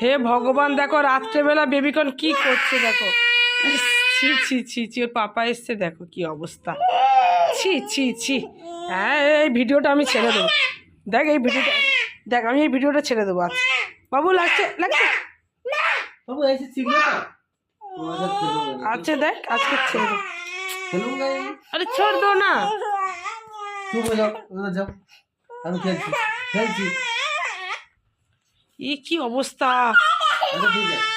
হে ভগবান, দেখো রাত্রেবেলা বেবিকন কি করছে দেখো। ছি ছি ছি ছি, ওর পাপা এসছে, দেখো কি অবস্থা। ছি ছি ছি। হ্যাঁ, এই ভিডিওটা আমি ছেড়ে দেবো। দেখ এই ভিডিওটা, দেখ আমি এই ভিডিওটা ছেড়ে দেবো আজ। বাবু লাগছে লাগছে। बाबू ऐसे सीखना था तो आजा खेलूंगा नहीं আচ্ছা দেখ আজকে ছেড়ে দেবো। खेलूंगा ही আরে ছোড় দো না। चुप हो जाओ उधर जाओ আমি খেলছি খেলছি এ কি অবস্থা। আচ্ছা ঠিক আছে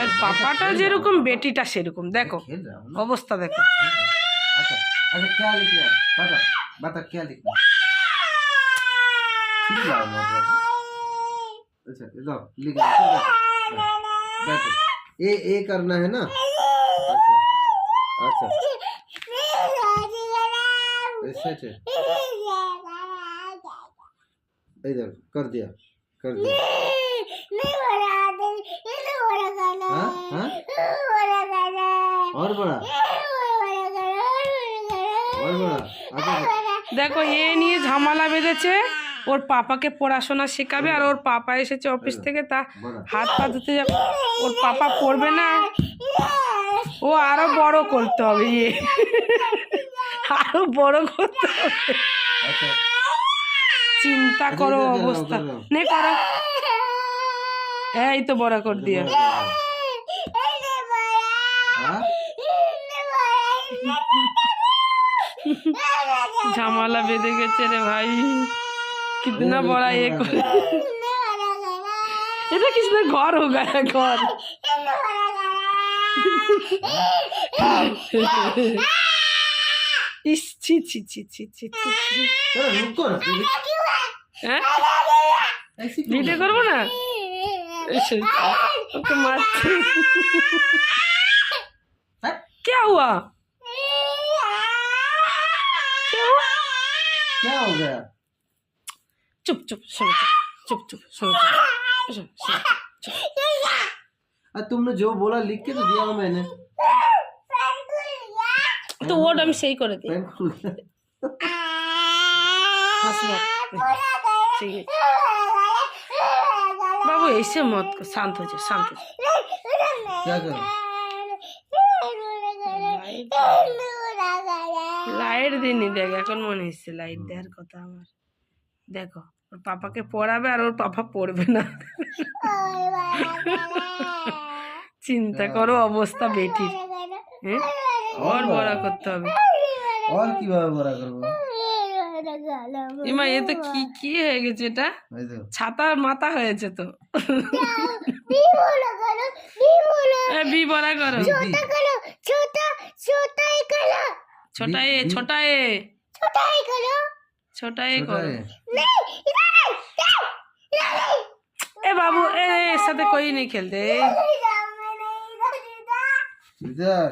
আর পাপাটা যেরকম বেটিটা সেরকম, দেখো खेल रहा हूँ ना অবস্থা দেখো। अच्छा अच्छा क्या लिखना है बता बता क्या लिखना है ठीक है मतलब अच्छा लो लिख बैठो ए करना है ना अच्छा अच्छा ऐसे है इधर कर दिया हाँ हाँ और बड़ा अच्छा দেখো এ নিয়ে ঝামেলা বেঁধেছে, ওর পাপাকে পড়াশোনা শেখাবে, আর ওর পাপা এসেছে অফিস থেকে, তা হাত পা ধুতে যাবে। ওর পাপা পড়বে না, ও আরো বড় করতে হবে, আরো বড় করতে হবে। अच्छा চিন্তা করো অবস্থা। নে করো, এই তো বড় কর দিয়া। हाँ ঝামেলা বেঁধে গেছে রে ভাই, कितना बड़ा एक এটা किसने घर हो गया घर। ইস ছি ছি ছি ছি ছি ছি। चलो रुको ना হ্যাঁ ऐसे क्यों ভিডিও করবো না, এসে ওকে মারছে। हैं? क्या हुआ क्या हुआ? क्या हो गया चुप चुप सुनो, चुप चुप सुनो, चुप चुप। तुमने जो बोला लिख के तो दिया मैंने तो वर्ड আমি সেই করে দিই। पेन खुल गया হাসবো ঠিক আছে বাবু, ऐसे मत कर, शांत हो जा शांत हो जा। क्या करूं লাইট দিনই, দেখ এখন মনে হচ্ছে লাইট দেওয়ার কথা আমার। দেখো ওর পাপাকে পড়াবে আর ওর পাপা পড়বে না। চিন্তা করো অবস্থা বেটির। হ্যাঁ ওর বড় করতে হবে। और কিভাবে বড় করব ইমা এ তো কি কি হয়ে গেছে, এটা এই তো ছাতার মাথা হয়েছে তো। বি বড় করো, ছোটা এ ছোটা এ ছোটা এ করো। এ বাবু এর সাথে कोई नहीं खेलते। इधर